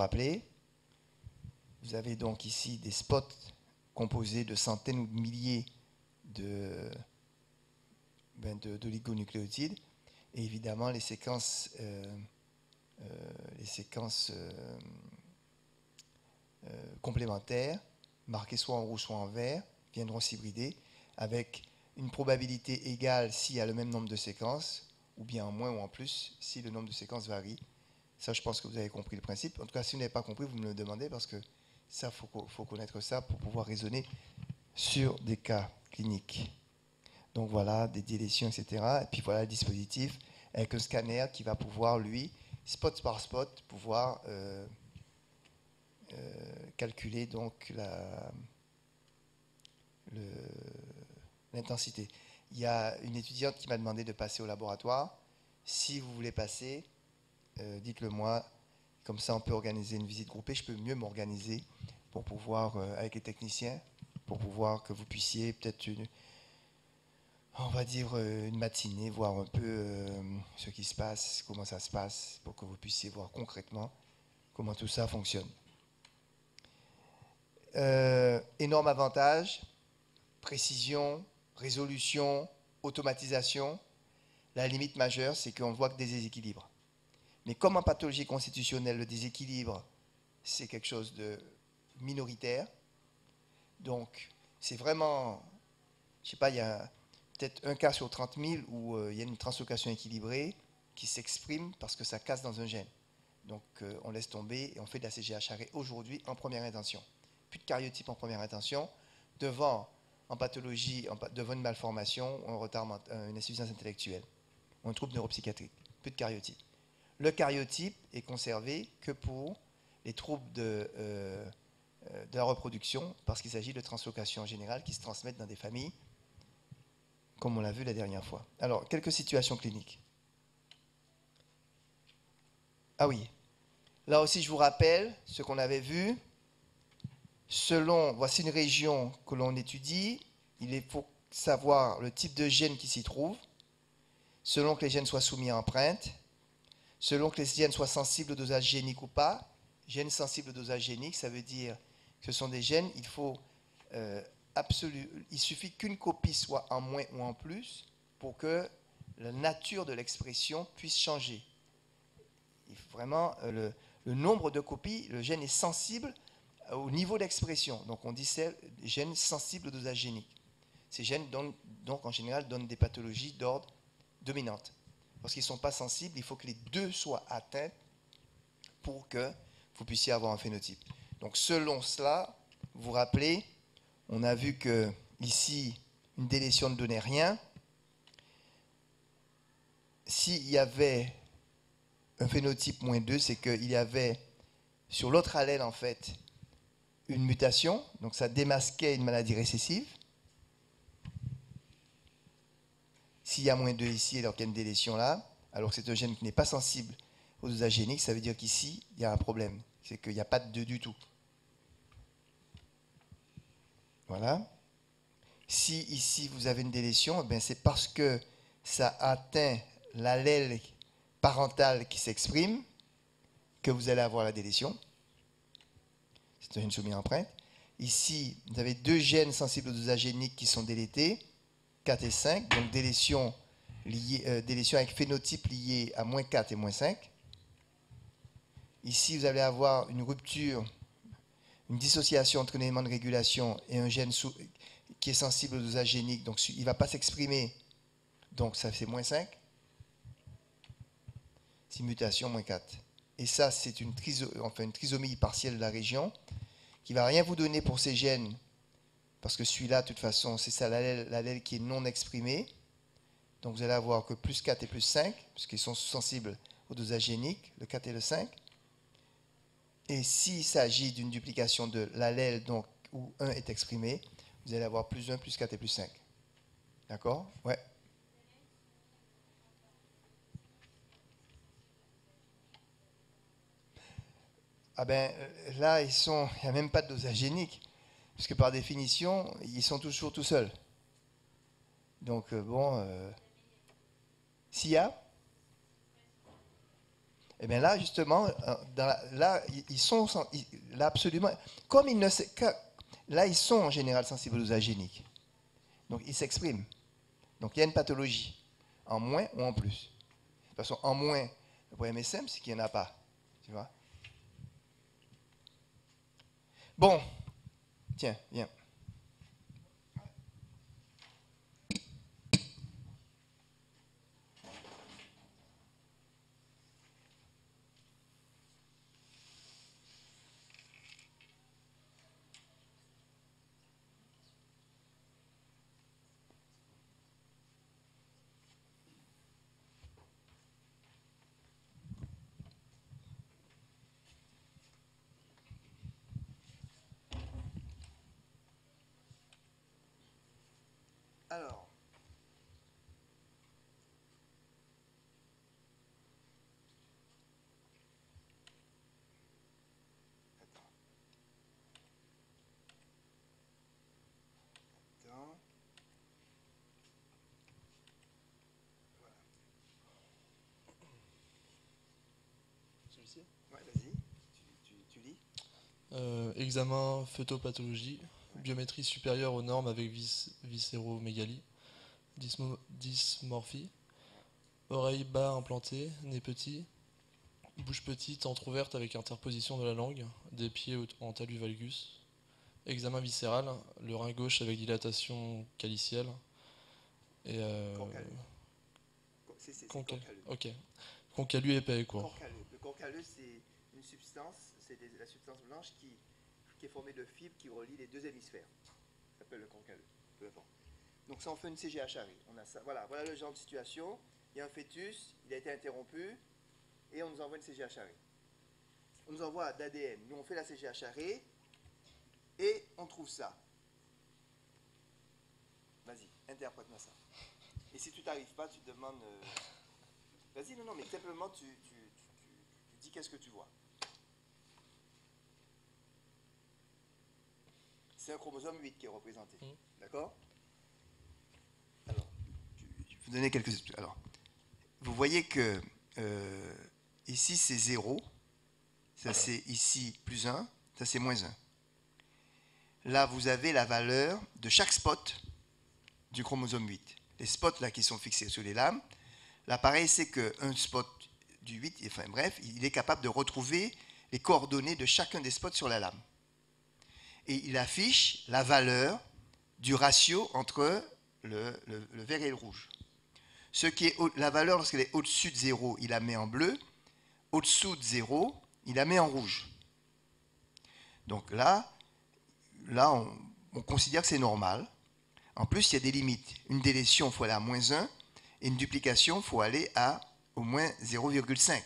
rappeler. Vous avez donc ici des spots composés de centaines ou de milliers d'oligonucléotides. Et évidemment, les séquences complémentaires, marquées soit en rouge, soit en vert, viendront s'hybrider avec une probabilité égale s'il y a le même nombre de séquences, ou bien en moins ou en plus si le nombre de séquences varie. Ça, je pense que vous avez compris le principe. En tout cas, si vous n'avez pas compris, vous me le demandez, parce que ça, faut connaître ça pour pouvoir raisonner sur des cas cliniques. Donc voilà, des délétions, etc. Et puis voilà le dispositif avec un scanner qui va pouvoir, lui, spot par spot, pouvoir calculer donc l'intensité. Il y a une étudiante qui m'a demandé de passer au laboratoire. Si vous voulez passer, dites-le moi. Comme ça, on peut organiser une visite groupée. Je peux mieux m'organiser pour pouvoir, avec les techniciens, pour pouvoir que vous puissiez peut-être on va dire une matinée, voir un peu ce qui se passe, comment ça se passe, pour que vous puissiez voir concrètement comment tout ça fonctionne. Énorme avantage, précision, résolution, automatisation. La limite majeure, c'est qu'on voit que des déséquilibres. Mais comme en pathologie constitutionnelle, le déséquilibre, c'est quelque chose de minoritaire. Donc, c'est vraiment, je ne sais pas, il y a peut-être un cas sur 30 000 où il y a une translocation équilibrée qui s'exprime parce que ça casse dans un gène. Donc, on laisse tomber et on fait de la CGH arrêt aujourd'hui en première intention. Plus de cariotype en première intention, devant, en pathologie, devant une malformation, un retard, une insuffisance intellectuelle, ou un trouble neuropsychiatrique. Plus de cariotype. Le cariotype est conservé que pour les troubles de la reproduction, parce qu'il s'agit de translocations générales qui se transmettent dans des familles, comme on l'a vu la dernière fois. Alors, quelques situations cliniques. Ah oui, là aussi je vous rappelle ce qu'on avait vu. Voici une région que l'on étudie. Il faut savoir le type de gène qui s'y trouve, selon que les gènes soient soumis à empreinte, selon que les gènes soient sensibles au dosage génique ou pas. Gènes sensibles au dosage génique, ça veut dire que ce sont des gènes, il suffit qu'une copie soit en moins ou en plus pour que la nature de l'expression puisse changer. Vraiment, le nombre de copies, le gène est sensible au niveau d'expression. Donc on dit c'est des gènes sensibles au dosage génique. Ces gènes, donc en général, donnent des pathologies d'ordre dominante. Parce qu'ils ne sont pas sensibles, il faut que les deux soient atteints pour que vous puissiez avoir un phénotype. Donc selon cela, vous vous rappelez, on a vu que ici, une délétion ne donnait rien. S'il y avait un phénotype moins 2, c'est qu'il y avait sur l'autre allèle, en fait, une mutation, donc ça démasquait une maladie récessive. S'il y a moins 2 ici, alors qu'il y a une délétion là, alors que c'est un gène qui n'est pas sensible au dosage génique, ça veut dire qu'ici, il y a un problème. C'est qu'il n'y a pas de 2 du tout. Voilà. Si ici, vous avez une délétion, eh c'est parce que ça atteint l'allèle parental qui s'exprime que vous allez avoir la délétion. C'est un gène soumis à empreinte. Ici, vous avez 2 gènes sensibles au dosage génique qui sont délétés, 4 et 5, donc délétion avec phénotype lié à moins 4 et moins 5. Ici, vous allez avoir une rupture, une dissociation entre un élément de régulation et un gène qui est sensible au dosage génique, donc il ne va pas s'exprimer, donc ça fait moins 5. C'est mutation, moins 4. Et ça, c'est une trisomie partielle de la région qui ne va rien vous donner pour ces gènes, parce que celui-là, de toute façon, c'est ça l'allèle qui est non exprimé. Donc vous allez avoir que plus 4 et plus 5, puisqu'ils sont sensibles au dosage génique, le 4 et le 5. Et s'il s'agit d'une duplication de l'allèle où 1 est exprimé, vous allez avoir plus 1, plus 4 et plus 5. D'accord? Ouais. Ah ben là, il n'y a même pas de dosage génique, parce que par définition, ils sont toujours tout seuls. Donc s'il y a, Et bien là, justement, là, ils sont là absolument. Comme ils ne là, ils sont en général sensibles aux agents géniques. Donc, ils s'expriment. Donc, il y a une pathologie, en moins ou en plus. De toute façon, en moins, le problème est simple, c'est qu'il n'y en a pas. Tu vois? Bon, tiens, viens. Alors, attends, attends. Celui-ci. Ouais, vas-y, tu lis. Examen phytopathologie, Ouais. biométrie supérieure aux normes avec viscéromégalie, dysmorphie, oreille bas implantée, nez petit, bouche petite, entrouverte avec interposition de la langue, des pieds en talus valgus, examen viscéral, le rein gauche avec dilatation calicielle, et Concalleux. C'est concal... concalleux. Ok. Concalus épais et court. Concalleux. Le concalleux, c'est une substance, c'est la substance blanche qui est formée de fibres qui relient les deux hémisphères. Ça s'appelle le concalleux. Peu importe. Donc ça, on fait une CGHRI. On a ça. Voilà, voilà le genre de situation. Il y a un fœtus, il a été interrompu, et on nous envoie une CGHRI. On nous envoie d'ADN. Nous, on fait la CGHRI, et on trouve ça. Vas-y, interprète-moi ça. Et si tu t'arrives pas, tu te demandes... Vas-y, non, mais simplement, tu dis qu'est-ce que tu vois. C'est un chromosome 8 qui est représenté. D'accord? Alors, je vais vous donner quelques... Alors, vous voyez que ici, c'est 0. Ça, c'est ici plus 1. Ça, c'est moins 1. Là, vous avez la valeur de chaque spot du chromosome 8. Les spots là qui sont fixés sur les lames, l'appareil sait qu'un spot du 8, enfin bref, il est capable de retrouver les coordonnées de chacun des spots sur la lame. Et il affiche la valeur du ratio entre le vert et le rouge. Ce qui est la valeur, lorsqu'elle est au-dessus de 0, il la met en bleu. Au-dessous de 0, il la met en rouge. Donc là on considère que c'est normal. En plus, il y a des limites. Une délétion, il faut aller à moins 1, et une duplication, il faut aller à au moins 0,5.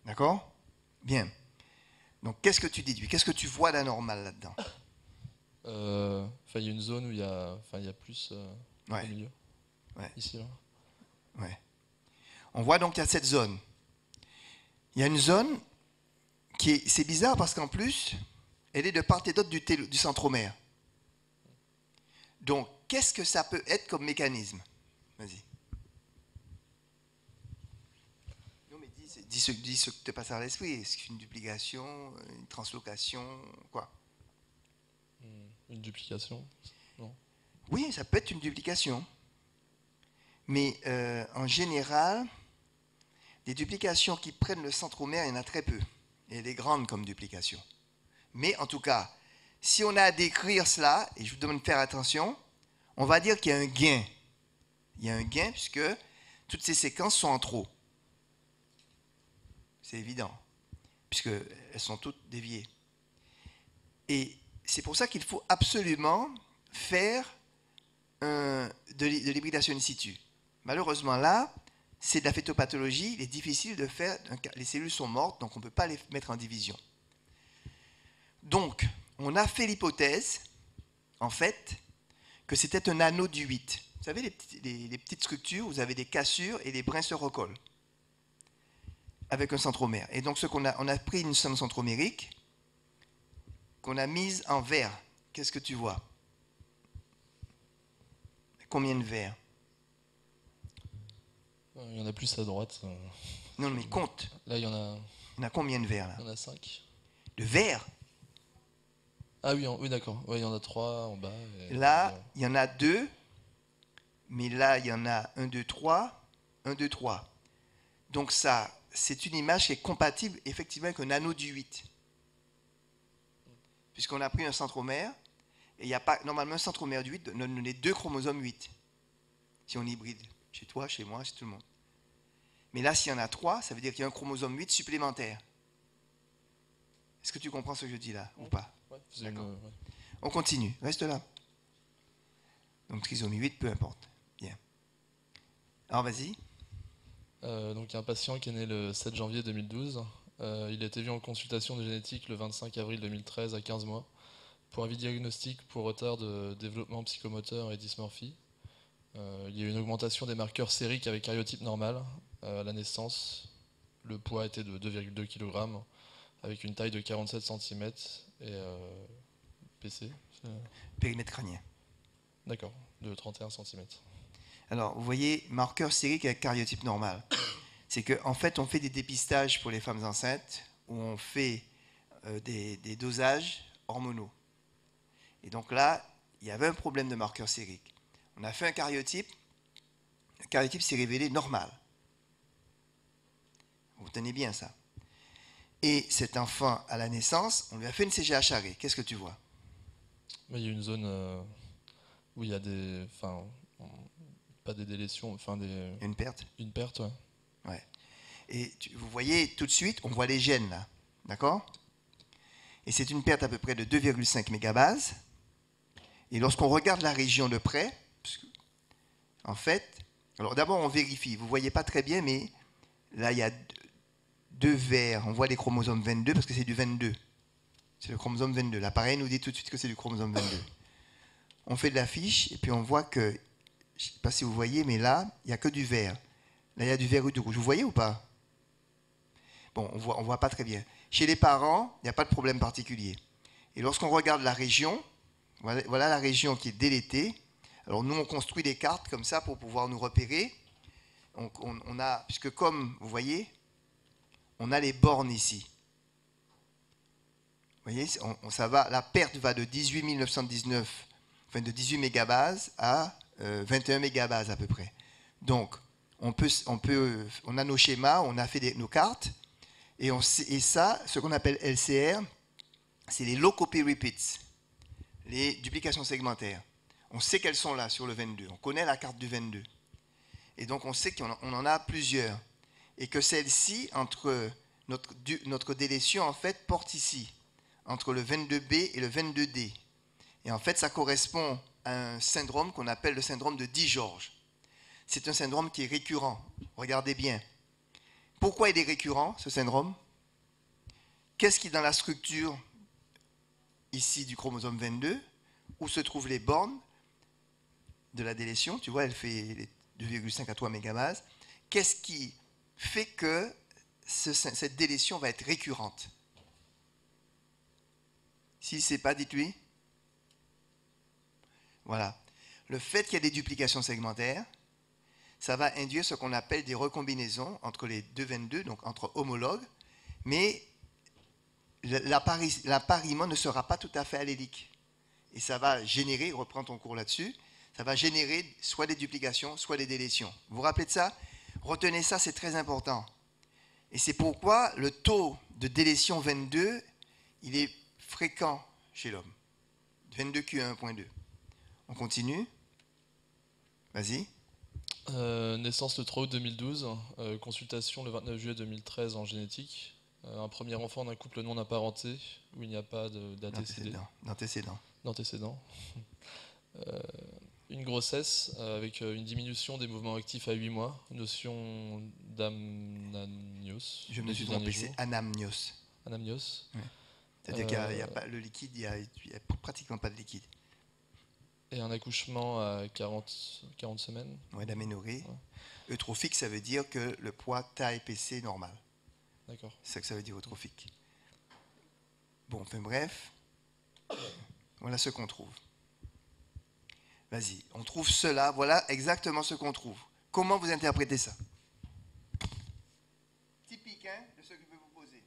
D'accord? Bien. Donc, qu'est-ce que tu déduis? Qu'est-ce que tu vois d'anormal là-dedans? Il y a une zone où il y a plus Ouais. au milieu. Ouais. Ici, là. Ouais. On voit donc qu'il y a cette zone. Il y a une zone qui est... C'est bizarre parce qu'en plus, elle est de part et d'autre du centromère. Donc, qu'est-ce que ça peut être comme mécanisme? Vas-y. Non, mais dis ce que te passe à l'esprit. Est-ce qu'une duplication, une translocation, quoi? Une duplication? Non. Oui, ça peut être une duplication. Mais en général, des duplications qui prennent le centromère, il y en a très peu. Et elle est grande comme duplication. Mais en tout cas, si on a à décrire cela, et je vous demande de faire attention, on va dire qu'il y a un gain. Il y a un gain puisque toutes ces séquences sont en trop. C'est évident, puisqu'elles sont toutes déviées. Et c'est pour ça qu'il faut absolument faire de l'hybridation in situ. Malheureusement là, c'est de la phytopathologie, il est difficile de faire, les cellules sont mortes, donc on ne peut pas les mettre en division. Donc, on a fait l'hypothèse, en fait, que c'était un anneau du 8. Vous savez, les petites structures, vous avez des cassures et les brins se recollent avec un centromère. Et donc, on a pris une somme centromérique qu'on a mise en vert. Qu'est-ce que tu vois? Combien de verts? Il y en a plus à droite. Non, mais compte. Là, il y en a, Il y en a combien de vers là? il y en a 5. De vers? Ah oui, oui d'accord. Ouais, il y en a 3 en bas. Là, il y en a 2, mais là, il y en a 1, 2, 3, 1, 2, 3. Donc ça, c'est une image qui est compatible effectivement avec un anneau du 8. Puisqu'on a pris un centromère, et il n'y a pas, normalement, un centromère du 8 donne les 2 chromosomes 8. Si on hybride, chez toi, chez moi, chez tout le monde. Mais là, s'il y en a 3, ça veut dire qu'il y a un chromosome 8 supplémentaire. Est-ce que tu comprends ce que je dis là, ou pas? Ouais, D'accord. On continue, reste là. Donc trisomie 8, peu importe. Bien. Alors vas-y. Donc il y a un patient qui est né le 7 janvier 2012. Il a été vu en consultation de génétique le 25 avril 2013 à 15 mois pour avis diagnostic pour retard de développement psychomoteur et dysmorphie. Il y a eu une augmentation des marqueurs sériques avec karyotype normal à la naissance. Le poids était de 2,2 kg avec une taille de 47 cm et PC. Périmètre crânien. D'accord, de 31 cm. Alors, vous voyez, marqueur sérique avec karyotype normal. C'est qu'en fait, on fait des dépistages pour les femmes enceintes où on fait des dosages hormonaux. Et donc là, il y avait un problème de marqueur sérique. On a fait un karyotype. Le karyotype s'est révélé normal. Vous tenez bien ça. Et cet enfant, à la naissance, on lui a fait une CGH arrêt. Qu'est-ce que tu vois? Mais il y a une zone où il y a des... Enfin, pas des délétions, enfin des... Une perte? Une perte, ouais. Ouais. Et vous voyez tout de suite, on voit les gènes là. D'accord? Et c'est une perte à peu près de 2,5 mégabases. Et lorsqu'on regarde la région de près, en fait, alors d'abord on vérifie. Vous ne voyez pas très bien, mais là il y a 2 vers. On voit les chromosomes 22 parce que c'est du 22. C'est le chromosome 22. L'appareil nous dit tout de suite que c'est du chromosome 22. On fait de la fiche et puis on voit que, je ne sais pas si vous voyez, mais là, il n'y a que du vert. Là, il y a du vert ou du rouge. Vous voyez ou pas? Bon, on voit pas très bien. Chez les parents, il n'y a pas de problème particulier. Et lorsqu'on regarde la région, voilà la région qui est délétée. Alors nous, on construit des cartes comme ça pour pouvoir nous repérer. On a, puisque comme vous voyez, on a les bornes ici. Vous voyez, ça va, la perte va de 18 919, enfin de 18 mégabases à 21 mégabases à peu près. Donc, on a nos schémas, on a fait nos cartes, et ça, ce qu'on appelle LCR, c'est les low copy repeats, les duplications segmentaires. On sait qu'elles sont là sur le 22, on connaît la carte du 22. Et donc on sait qu'on en a plusieurs. Et que celle-ci, entre notre délétion, en fait, porte ici, entre le 22B et le 22D. Et en fait, ça correspond à un syndrome qu'on appelle le syndrome de Di-George. C'est un syndrome qui est récurrent. Regardez bien. Pourquoi il est récurrent, ce syndrome? Qu'est-ce qui est dans la structure ici du chromosome 22, où se trouvent les bornes de la délétion? Tu vois, elle fait 2,5 à 3 mégabases. Qu'est-ce qui fait que cette délétion va être récurrente? Si ce n'est pas, dites-lui. Voilà. Le fait qu'il y ait des duplications segmentaires, ça va induire ce qu'on appelle des recombinaisons entre les deux 22, donc entre homologues, mais l'appariement ne sera pas tout à fait allélique. Et ça va générer, reprends ton cours là-dessus, ça va générer soit des duplications, soit des délétions. Vous vous rappelez de ça? Retenez ça, c'est très important. Et c'est pourquoi le taux de délétion 22, il est fréquent chez l'homme. 22Q1.2. On continue. Vas-y. Naissance le 3 août 2012, consultation le 29 juillet 2013 en génétique. Un premier enfant d'un couple non apparenté où il n'y a pas d'antécédent. Une grossesse avec une diminution des mouvements actifs à 8 mois, notion d'amnios. Je me suis trompé, c'est anamnios. Anamnios. Ouais. C'est-à-dire qu'il n'y a pas le liquide, il n'y a pratiquement pas de liquide. Et un accouchement à 40 semaines. Oui, d'aménorrhée. Ouais. Eutrophique, ça veut dire que le poids taille PC normal. D'accord. C'est ça que ça veut dire eutrophique. Bon, enfin bref, voilà ce qu'on trouve. Vas-y, on trouve cela, voilà exactement ce qu'on trouve. Comment vous interprétez ça? chacun de ce que peut vous poser.